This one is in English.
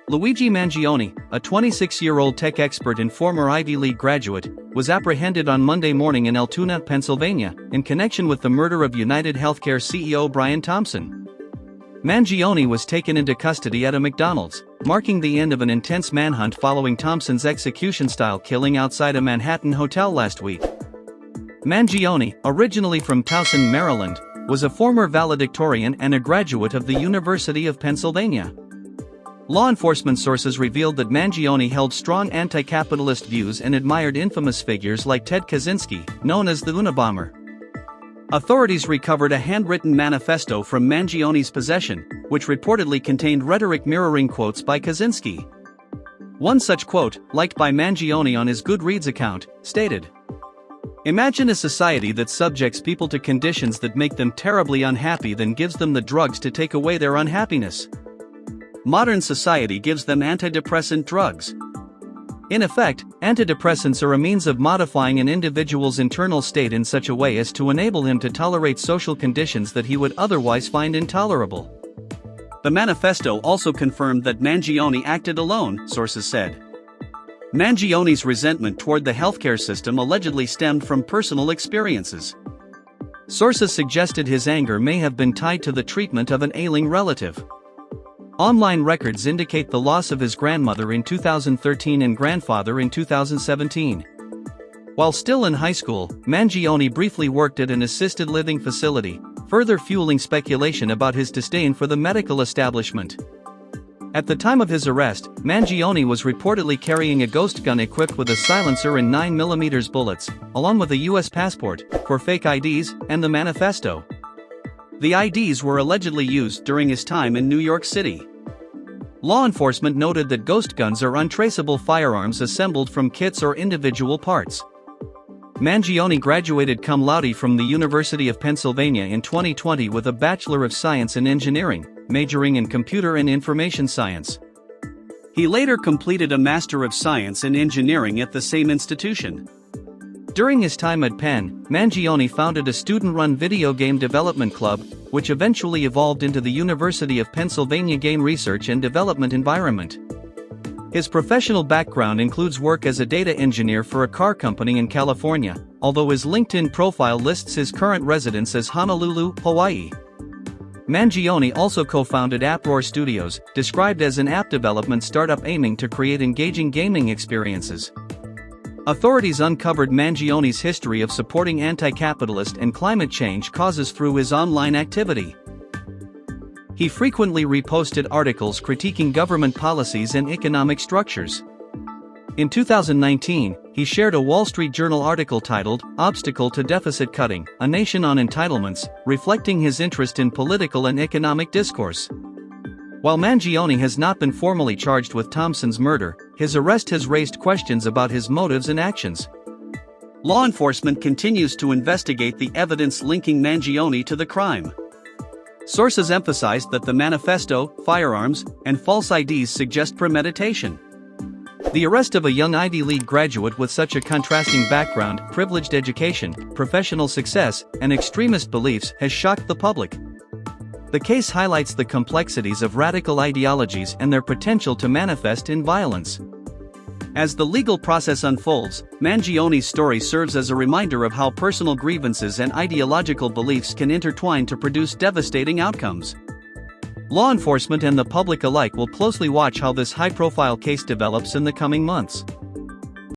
Luigi Mangione, a 26-year-old tech expert and former Ivy League graduate, was apprehended on Monday morning in Altoona, Pennsylvania, in connection with the murder of UnitedHealthcare CEO Brian Thompson. Mangione was taken into custody at a McDonald's, marking the end of an intense manhunt following Thompson's execution-style killing outside a Manhattan hotel last week. Mangione, originally from Towson, Maryland, was a former valedictorian and a graduate of the University of Pennsylvania. Law enforcement sources revealed that Mangione held strong anti-capitalist views and admired infamous figures like Ted Kaczynski, known as the Unabomber. Authorities recovered a handwritten manifesto from Mangione's possession, which reportedly contained rhetoric mirroring quotes by Kaczynski. One such quote, liked by Mangione on his Goodreads account, stated, "Imagine a society that subjects people to conditions that make them terribly unhappy, then gives them the drugs to take away their unhappiness. Modern society gives them antidepressant drugs. In effect, antidepressants are a means of modifying an individual's internal state in such a way as to enable him to tolerate social conditions that he would otherwise find intolerable." The manifesto also confirmed that Mangione acted alone, sources said. Mangione's resentment toward the healthcare system allegedly stemmed from personal experiences. Sources suggested his anger may have been tied to the treatment of an ailing relative. Online records indicate the loss of his grandmother in 2013 and grandfather in 2017. While still in high school, Mangione briefly worked at an assisted living facility, further fueling speculation about his disdain for the medical establishment. At the time of his arrest, Mangione was reportedly carrying a ghost gun equipped with a silencer and 9mm bullets, along with a U.S. passport, for fake IDs, and the manifesto. The IDs were allegedly used during his time in New York City. Law enforcement noted that ghost guns are untraceable firearms assembled from kits or individual parts. Mangione graduated cum laude from the University of Pennsylvania in 2020 with a Bachelor of Science in Engineering, majoring in Computer and Information Science. He later completed a Master of Science in Engineering at the same institution. During his time at Penn, Mangione founded a student-run video game development club, which eventually evolved into the University of Pennsylvania Game Research and Development Environment. His professional background includes work as a data engineer for a car company in California, although his LinkedIn profile lists his current residence as Honolulu, Hawaii. Mangione also co-founded Uproar Studios, described as an app development startup aiming to create engaging gaming experiences. Authorities uncovered Mangione's history of supporting anti-capitalist and climate change causes through his online activity. He frequently reposted articles critiquing government policies and economic structures. In 2019, he shared a Wall Street Journal article titled, "Obstacle to Deficit Cutting: A Nation on Entitlements," reflecting his interest in political and economic discourse. While Mangione has not been formally charged with Thompson's murder, his arrest has raised questions about his motives and actions. Law enforcement continues to investigate the evidence linking Mangione to the crime. Sources emphasized that the manifesto, firearms, and false IDs suggest premeditation. The arrest of a young Ivy League graduate with such a contrasting background, privileged education, professional success, and extremist beliefs has shocked the public. The case highlights the complexities of radical ideologies and their potential to manifest in violence. As the legal process unfolds, Mangione's story serves as a reminder of how personal grievances and ideological beliefs can intertwine to produce devastating outcomes. Law enforcement and the public alike will closely watch how this high-profile case develops in the coming months.